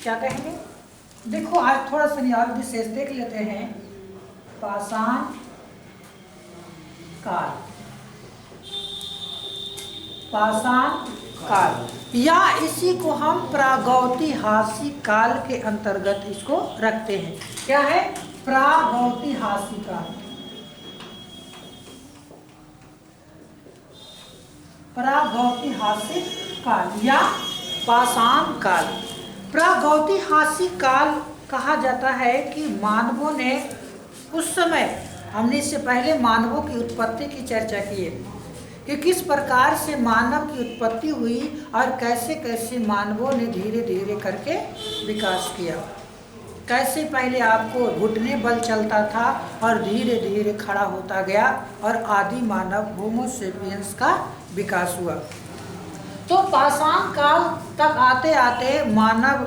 क्या कहेंगे? देखो आज थोड़ा सा और विशेष देख लेते हैं। पाषाण काल, पाषाण काल, या इसी को हम प्रागैतिहासिक काल के अंतर्गत इसको रखते हैं। क्या है? प्रागैतिहासिक काल, प्रागैतिहासिक काल या पाषाण काल। प्रागैतिहासिक काल कहा जाता है कि मानवों ने उस समय, हमने इससे पहले मानवों की उत्पत्ति की चर्चा की है कि किस प्रकार से मानव की उत्पत्ति हुई और कैसे कैसे मानवों ने धीरे धीरे करके विकास किया। कैसे पहले आपको घुटने बल चलता था और धीरे धीरे खड़ा होता गया और आदि मानव होमो सेपियंस का विकास हुआ। तो पाषाण काल तक आते आते मानव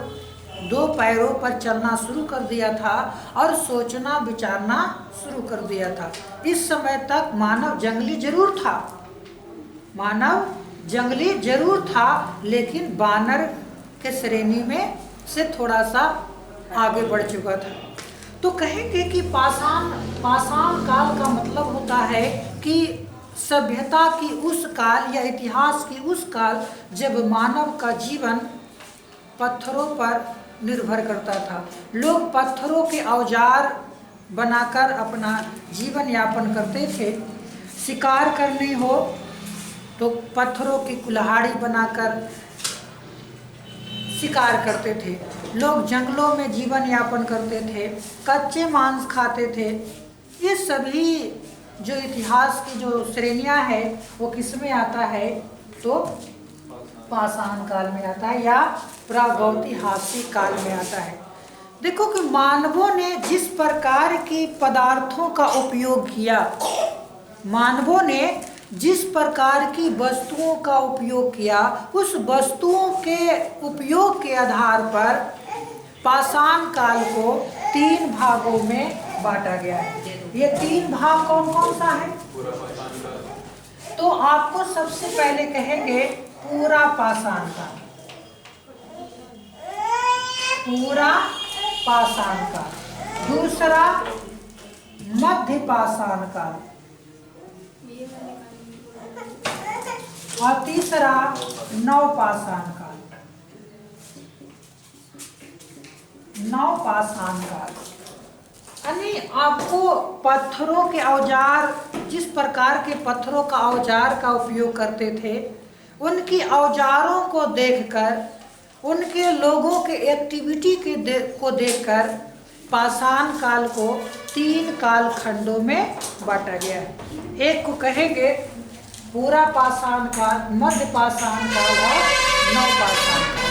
2 पैरों पर चलना शुरू कर दिया था और सोचना विचारना शुरू कर दिया था। इस समय तक मानव जंगली जरूर था, मानव जंगली जरूर था, लेकिन बानर के श्रेणी में से थोड़ा सा आगे बढ़ चुका था। तो कहेंगे कि पाषाण काल का मतलब होता है कि सभ्यता की उस काल या इतिहास की उस काल जब मानव का जीवन पत्थरों पर निर्भर करता था। लोग पत्थरों के औजार बनाकर अपना जीवन यापन करते थे। शिकार करनी हो तो पत्थरों की कुल्हाड़ी बनाकर शिकार करते थे। लोग जंगलों में जीवन यापन करते थे, कच्चे मांस खाते थे। ये सभी जो इतिहास की जो श्रेणियां है वो किस में आता है? तो पाषाण काल में आता है या प्रागैतिहासिक काल में आता है। देखो कि मानवों ने जिस प्रकार के पदार्थों का उपयोग किया, मानवों ने जिस प्रकार की वस्तुओं का उपयोग किया, उस वस्तुओं के उपयोग के आधार पर पाषाण काल को 3 भागों में बांटा गया है। ये 3 भाग कौन कौन सा है? तो आपको सबसे पहले कहेंगे पूरा पाषाण काल, पूरा पाषाण काल। दूसरा मध्य पाषाण काल और तीसरा नवपाषाण काल। नवपाषाण काल यानी आपको पत्थरों के औजार, जिस प्रकार के पत्थरों का औजार का उपयोग करते थे, उनकी औजारों को देखकर, उनके लोगों के एक्टिविटी को देखकर पाषाण काल को 3 काल खंडों में बांटा गया है। एक को कहेंगे पूरा पाषाण काल, मध्य पाषाण काल और नवपाषाण काल।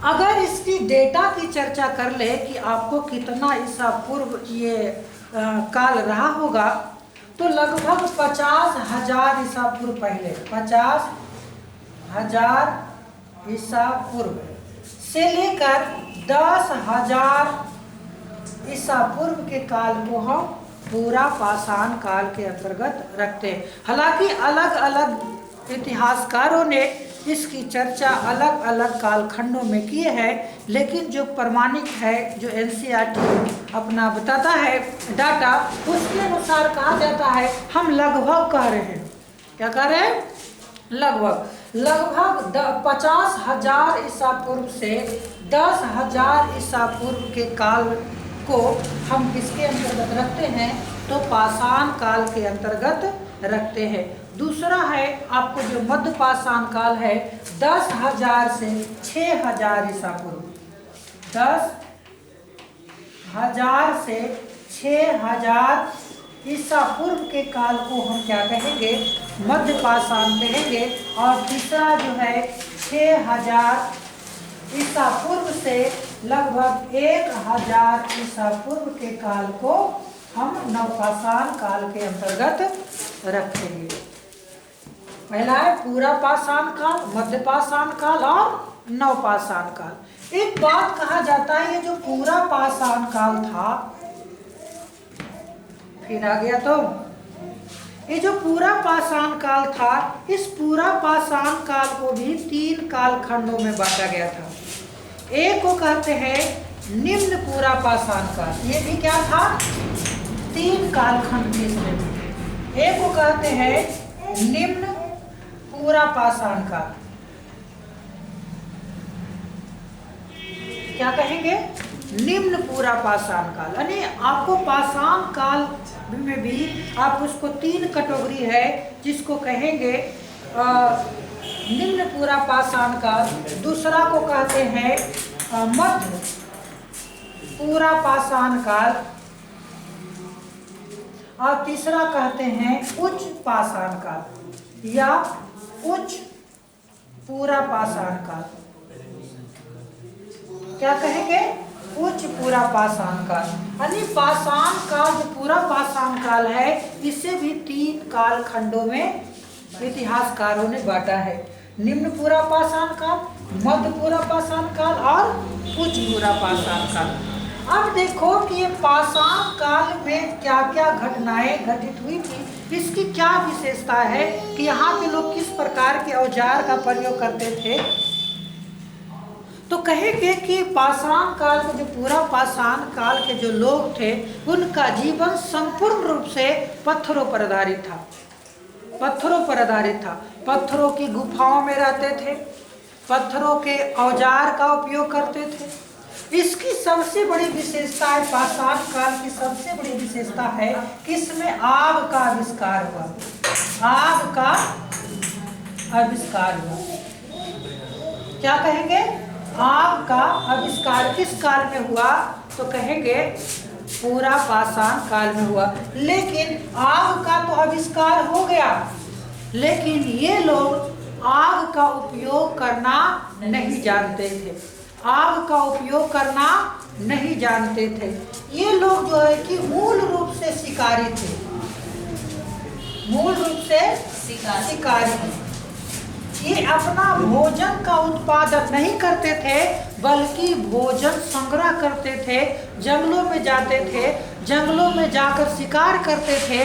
अगर इसकी डेटा की चर्चा कर ले कि आपको कितना ईसा पूर्व ये काल रहा होगा, तो लगभग 50,000 ईसा पूर्व पहले, 50,000 ईसा पूर्व से लेकर 10,000 ईसा पूर्व के काल को हम पूरा पाषाण काल के अंतर्गत रखते हैं। हालांकि अलग अलग इतिहासकारों ने इसकी चर्चा अलग अलग कालखंडों में किए हैं, लेकिन जो प्रमाणिक है, जो एनसीईआरटी अपना बताता है डाटा, उसके अनुसार कहा जाता है, हम लगभग कह रहे हैं, क्या कह रहे हैं? लगभग 50,000 ईसा पूर्व से 10,000 ईसा पूर्व के काल को हम किसके अंतर्गत रखते हैं? तो पाषाण काल के अंतर्गत रखते हैं। दूसरा है आपको जो मध्य पाषाण काल है, 10,000 से 6,000 ईसा पूर्व, 10,000 से 6,000 ईसा पूर्व के काल को हम क्या कहेंगे? मध्य पाषाण कहेंगे। और तीसरा जो है 6,000 ईसा पूर्व से लगभग 1,000 ईसा पूर्व के काल को हम नवपाषाण काल के अंतर्गत रखेंगे। पहला है पूरा पाषाण काल, मध्य पाषाण काल और नवपाषाण काल। एक बात कहा जाता है, ये जो पूरा पाषाण काल था, फिर आ गया तो ये जो पूरा पाषाण काल था, इस पूरा पाषाण काल को भी 3 काल खंडों में बांटा गया था। एक को कहते हैं निम्न पूरा पाषाण काल, ये भी क्या था, 3 कालखंड के इसमें। एक को कहते हैं निम्न पूरा पाषाण काल, क्या कहेंगे, निम्न पूरा पाषाण काल। यानी आपको पाषाण काल में भी आप उसको 3 कैटेगरी है जिसको कहेंगे निम्न पूरा पाषाण काल, दूसरा को कहते हैं मध्य पूरा पाषाण काल, और तीसरा कहते हैं उच्च पाषाण काल या उच्च पूरा पाषाण काल। क्या कहेंगे, उच्च पूरा पाषाण काल। यानी पाषाण काल जो पूरा पाषाण काल है, इसे भी 3 काल खंडों में इतिहासकारों ने बांटा है, निम्न पूरा पाषाण काल, मध्य पूरा पाषाण काल और उच्च पूरा पाषाण काल। अब देखो कि ये पाषाण काल में क्या क्या घटनाएं घटित हुई थी, इसकी क्या विशेषता है कि यहाँ पे लोग किस प्रकार के औजार का प्रयोग करते थे। तो कहेंगे कि पाषाण काल में जो पूरा पाषाण काल के जो लोग थे, उनका जीवन संपूर्ण रूप से पत्थरों पर आधारित था, पत्थरों पर आधारित था। पत्थरों की गुफाओं में रहते थे, पत्थरों के औजार का उपयोग करते थे। इसकी सबसे बड़ी विशेषता है, पाषाण काल की सबसे बड़ी विशेषता है कि इसमें आग का आविष्कार हुआ, आग का आविष्कार हुआ। क्या कहेंगे, आग का आविष्कार किस काल में हुआ, तो कहेंगे पूरा पाषाण काल में हुआ। लेकिन आग का तो आविष्कार हो गया, लेकिन ये लोग आग का उपयोग करना नहीं जानते थे, आग का उपयोग करना नहीं जानते थे। ये लोग जो है कि मूल रूप से शिकारी थे, मूल रूप से शिकारी थे। ये अपना भोजन का उत्पादन नहीं करते थे, बल्कि भोजन संग्रह करते थे, जंगलों में जाते थे, जंगलों में जाकर शिकार करते थे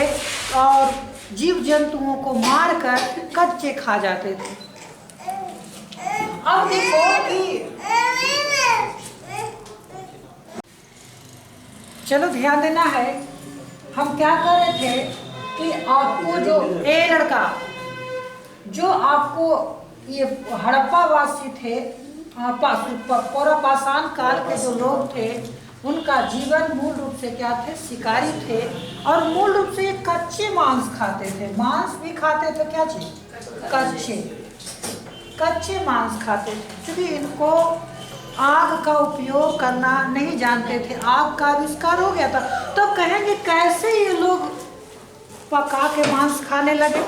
और जीव जंतुओं को मारकर कच्चे खा जाते थे। अब देखो कि चलो ध्यान देना है, हम क्या कर रहे थे कि आपको जो लड़का जो आपको ये हड़प्पा वासी थे, पूरा पाषाण काल के जो लोग थे, उनका जीवन मूल रूप से क्या थे, शिकारी थे और मूल रूप से ये कच्चे मांस खाते थे। मांस भी खाते थे, क्या चीज, कच्चे मांस खाते थे, क्योंकि इनको आग का उपयोग करना नहीं जानते थे। आग का आविष्कार हो गया था, तो कहेंगे कैसे ये लोग पका के मांस खाने लगे,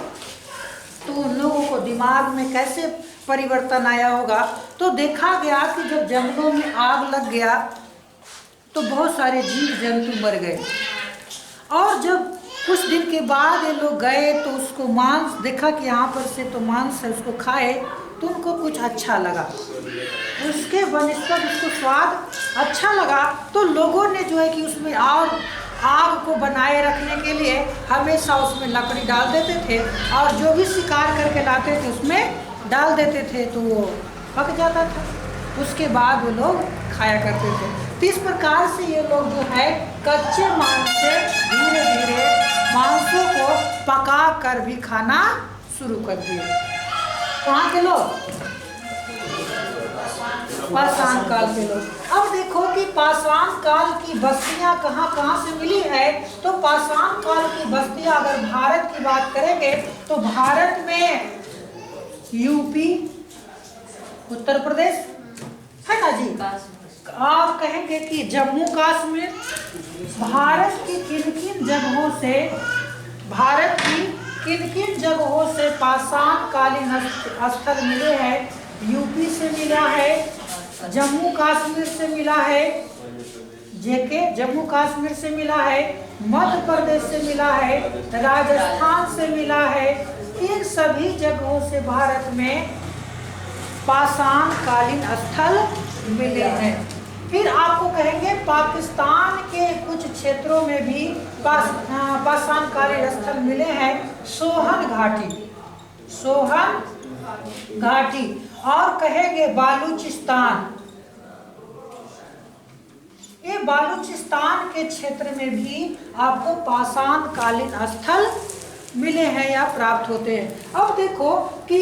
तो उन लोगों को दिमाग में कैसे परिवर्तन आया होगा। तो देखा गया कि जब जंगलों में आग लग गया तो बहुत सारे जीव जंतु मर गए, और जब कुछ दिन के बाद ये लोग गए तो उसको मांस देखा कि यहाँ पर से तो मांस है, उसको खाए तो उनको कुछ अच्छा लगा, उसके बनिस्बत उसको स्वाद अच्छा लगा। तो लोगों ने जो है कि उसमें और आग को बनाए रखने के लिए हमेशा उसमें लकड़ी डाल देते थे और जो भी शिकार करके लाते थे उसमें डाल देते थे, तो वो पक जाता था, उसके बाद वो लोग खाया करते थे। तो इस प्रकार से ये लोग जो है कच्चे मांस से धीरे धीरे मांसों को पका कर भी खाना शुरू कर दिए। कहाँ के लोग, पाषाण काल के लोग। अब देखो कि पाषाण काल की बस्तियां कहाँ कहाँ से मिली है, तो पाषाण काल की बस्तियां अगर भारत की बात करेंगे तो भारत में यूपी, उत्तर प्रदेश है ना जी, और कहेंगे कि जम्मू कश्मीर, भारत की किन किन जगहों से, भारत की किन किन जगहों से पाषाण कालीन स्थल मिले हैं। यूपी से मिला है, जम्मू कश्मीर से मिला है, जम्मू कश्मीर से मिला है, मध्य प्रदेश से मिला है, राजस्थान से मिला है। इन सभी जगहों से भारत में पाषाण कालीन स्थल मिले हैं। फिर आपको कहेंगे पाकिस्तान के कुछ क्षेत्रों में भी पाषाण कालीन स्थल मिले हैं। सोहन घाटी, सोहन घाटी, और कहेंगे बालूचिस्तान, बालूचिस्तान के क्षेत्र में भी आपको पाषाण कालीन स्थल मिले हैं या प्राप्त होते हैं। अब देखो कि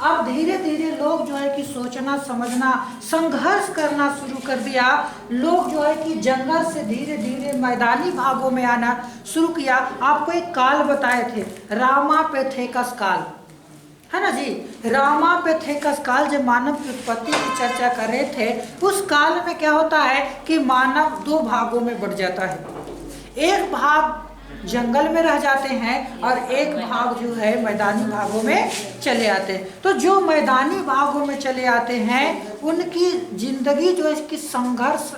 अब धीरे धीरे लोग जो है कि सोचना समझना संघर्ष करना शुरू कर दिया। लोग जो है कि जंगल से धीरे धीरे मैदानी भागों में आना शुरू किया। आपको एक काल बताए थे, रामापेथेकस काल, है ना जी। रामापेथेकस काल, जब मानव की उत्पत्ति की चर्चा कर रहे थे, उस काल में क्या होता है कि मानव दो भागों में बढ़ जाता है। एक भाग जंगल में रह जाते हैं और एक भाग जो है मैदानी भागों में चले आते हैं। तो जो मैदानी भागों में चले आते हैं उनकी जिंदगी जो है इसकी संघर्ष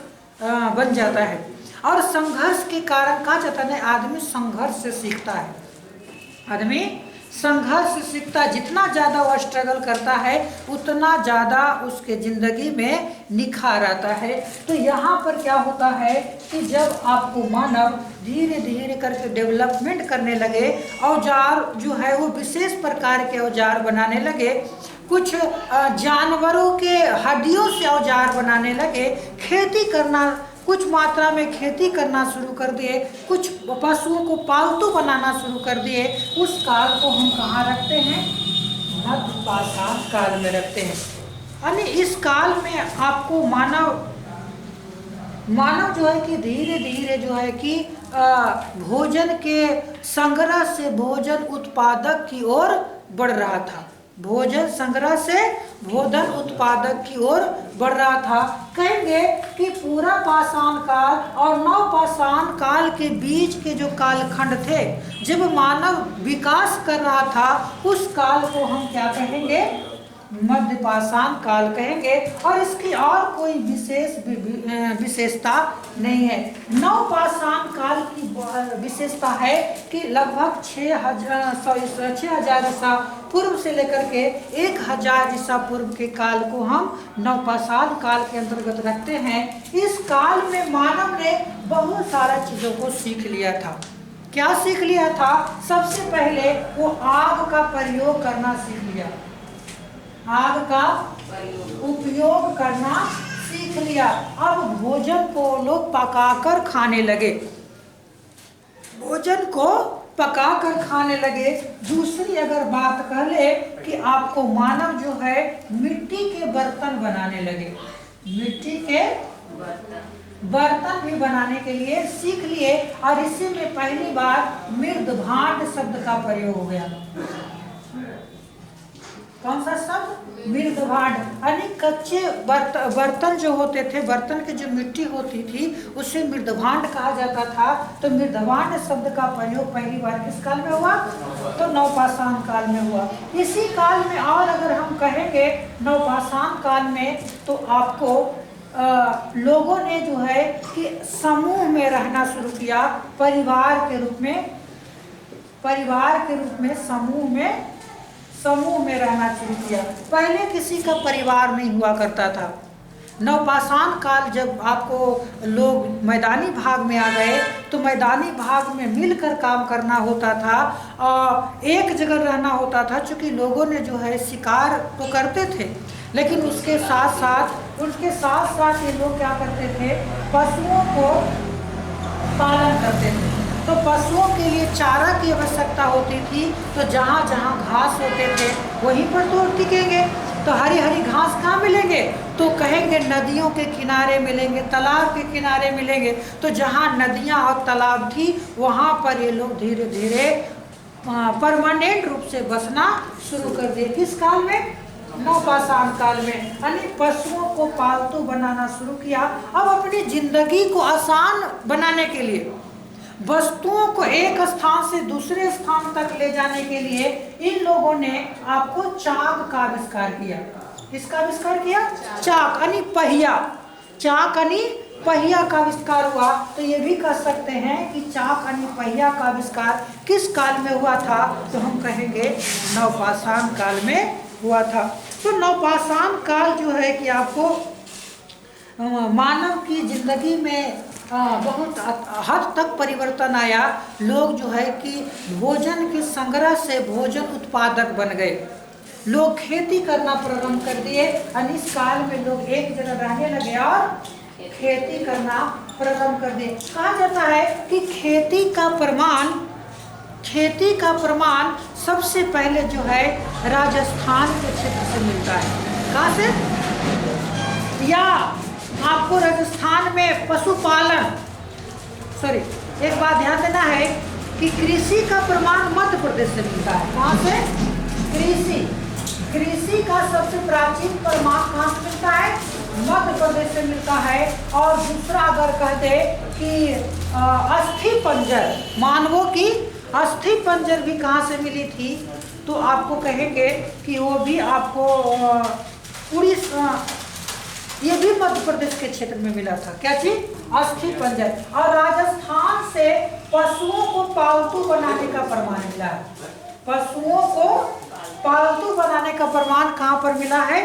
बन जाता है। और संघर्ष के कारण कहा जाता है आदमी संघर्ष से सीखता है। आदमी संघर्ष से सीखता, जितना ज़्यादा वह स्ट्रगल करता है उतना ज़्यादा उसके ज़िंदगी में निखार आता है। तो यहाँ पर क्या होता है कि जब आपको मानव धीरे धीरे करके डेवलपमेंट करने लगे, औजार जो है वो विशेष प्रकार के औजार बनाने लगे, कुछ जानवरों के हड्डियों से औजार बनाने लगे, खेती करना, कुछ मात्रा में खेती करना शुरू कर दिए, कुछ पशुओं को पालतू बनाना शुरू कर दिए, उस काल को हम कहाँ रखते हैं? मध्य पाषाण काल में रखते हैं। यानी इस काल में आपको मानव जो है कि धीरे धीरे जो है कि भोजन के संग्रह से भोजन उत्पादक की ओर बढ़ रहा था। भोजन संग्रह से भोजन उत्पादक की ओर बढ़ रहा था। कहेंगे कि पूरा पाषाण काल और नव पाषाण काल के बीच के जो कालखंड थे, जब मानव विकास कर रहा था, उस काल को हम क्या कहेंगे? मध्य पाषाण काल कहेंगे। और इसकी और कोई विशेषता नहीं है। नव पाषाण काल की विशेषता है कि लगभग 6000 ईसा पूर्व से लेकर के 1000 ईसा पूर्व के काल को हम नव पाषाण काल के अंतर्गत रखते हैं। इस काल में मानव ने बहुत सारा चीज़ों को सीख लिया था। क्या सीख लिया था? सबसे पहले वो आग का प्रयोग करना सीख लिया। आग का उपयोग करना सीख लिया। अब भोजन को लोग पकाकर खाने लगे, भोजन को पकाकर खाने लगे। दूसरी अगर बात कह ले कि आपको मानव जो है मिट्टी के बर्तन बनाने लगे, मिट्टी के बर्तन भी बनाने के लिए सीख लिए। और इसी में पहली बार मृदभांड शब्द का प्रयोग हो गया। कौन सा शब्द? मृदभांड। यानी कच्चे बर्तन जो होते थे, बर्तन की जो मिट्टी होती थी उसे मृदभांड कहा जाता था। तो मृदभांड शब्द का प्रयोग पहली बार किस काल में हुआ? तो नवपाषाण काल में हुआ। इसी काल में और अगर हम कहेंगे नवपाषाण काल में, तो आपको लोगों ने जो है कि समूह में रहना शुरू किया, परिवार के रूप में समूह में रहना शुरू किया। पहले किसी का परिवार नहीं हुआ करता था। नवपाषाण काल जब आपको लोग मैदानी भाग में आ गए, तो मैदानी भाग में मिलकर काम करना होता था और एक जगह रहना होता था। चूँकि लोगों ने जो है शिकार तो करते थे, लेकिन उसके साथ साथ ये लोग क्या करते थे? पशुओं को पालन करते थे। तो पशुओं के लिए चारा की आवश्यकता होती थी। तो जहाँ जहाँ घास होते थे वहीं पर तो टिकेंगे। तो हरी हरी घास कहाँ मिलेंगे? तो कहेंगे नदियों के किनारे मिलेंगे, तालाब के किनारे मिलेंगे। तो जहाँ नदियाँ और तालाब थी वहाँ पर ये लोग धीरे धीरे परमानेंट रूप से बसना शुरू कर दिए। किस काल में? नवपाषाण काल में। यानी पशुओं को पालतू बनाना शुरू किया। अब अपनी जिंदगी को आसान बनाने के लिए, वस्तुओं को एक स्थान से दूसरे स्थान तक ले जाने के लिए इन लोगों ने आपको चाक का आविष्कार किया। किसका आविष्कार किया? चाक यानी पहिया। चाक यानी पहिया का आविष्कार हुआ। तो ये भी कह सकते हैं कि चाक यानी पहिया का आविष्कार किस काल में हुआ था? तो हम कहेंगे नवपाषाण काल में हुआ था। तो नवपाषाण काल जो है कि आपको मानव की जिंदगी में बहुत हद तक परिवर्तन आया। लोग जो है कि भोजन के संग्रह से भोजन उत्पादक बन गए। लोग खेती करना प्रारंभ कर दिए। इस काल में लोग एक जगह रहने लगे और खेती करना प्रारंभ कर दिए। कहा जाता है कि खेती का प्रमाण सबसे पहले जो है राजस्थान के क्षेत्र से मिलता है। कहाँ से? या आपको राजस्थान में पशुपालन, एक बात ध्यान देना है कि कृषि का प्रमाण मध्य प्रदेश से मिलता है। कहाँ से? कृषि का सबसे प्राचीन प्रमाण कहाँ से मिलता है? मध्य प्रदेश से मिलता है। और दूसरा अगर कहते कि अस्थि पंजर, मानवों की अस्थि पंजर भी कहाँ से मिली थी, तो आपको कहेंगे कि वो भी आपको उड़ीसा, ये भी मध्य प्रदेश के क्षेत्र में मिला था। क्या चीज? अस्थि पंजर। और राजस्थान से पशुओं को पालतू बनाने का प्रमाण मिला है। पशुओं को पालतू बनाने का प्रमाण कहाँ पर मिला है?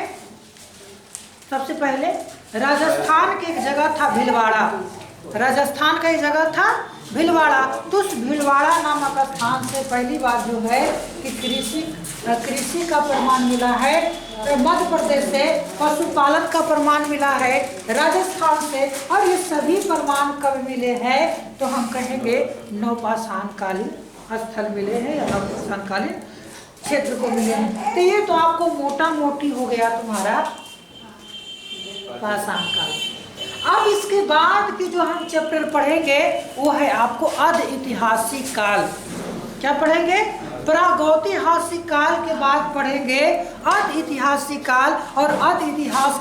सबसे पहले राजस्थान की एक जगह था भीलवाड़ा। राजस्थान का एक जगह था भीलवाड़ा। तो उस भीलवाड़ा नामक स्थान से पहली बार जो है कि कृषि का प्रमाण मिला है। मध्य प्रदेश से पशुपालन का प्रमाण मिला है राजस्थान से। और ये सभी प्रमाण कब मिले हैं? तो हम कहेंगे नवपाषाणकालीन स्थल मिले हैं या नवपाषाणकालीन क्षेत्र को मिले हैं। तो ये तो आपको मोटा मोटी हो गया तुम्हारा पाषाण काल। अब इसके बाद की जो हम चैप्टर पढ़ेंगे वो है आपको अर्ध ऐतिहासिक काल। क्या पढ़ेंगे? प्रागैतिहासिक काल के बाद पढ़ेंगे अर्ध ऐतिहासिक काल। और अर्ध इतिहास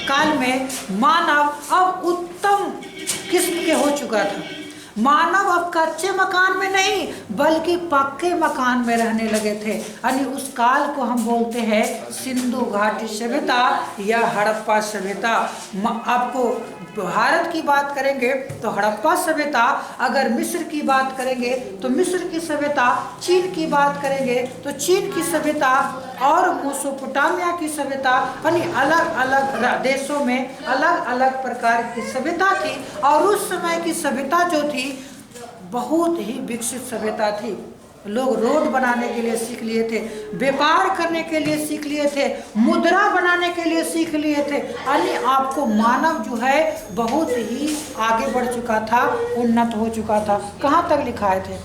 काल में मानव अब उत्तम किस्म के हो चुका था। मानव अब कच्चे मकान में नहीं बल्कि पक्के मकान में रहने लगे थे। यानी उस काल को हम बोलते हैं सिंधु घाटी सभ्यता या हड़प्पा सभ्यता। आपको भारत की बात करेंगे तो हड़प्पा सभ्यता, अगर मिस्र की बात करेंगे तो मिस्र की सभ्यता, चीन की बात करेंगे तो चीन की सभ्यता और मेसोपोटामिया की सभ्यता। यानी अलग अलग देशों में अलग अलग प्रकार की सभ्यता थी। और उस समय की सभ्यता जो थी बहुत ही विकसित सभ्यता थी। लोग रोड बनाने के लिए सीख लिए थे, व्यापार करने के लिए सीख लिए थे, मुद्रा बनाने के लिए सीख लिए थे। यानी आपको मानव जो है बहुत ही आगे बढ़ चुका था, उन्नत हो चुका था। कहाँ तक लिखा है थे?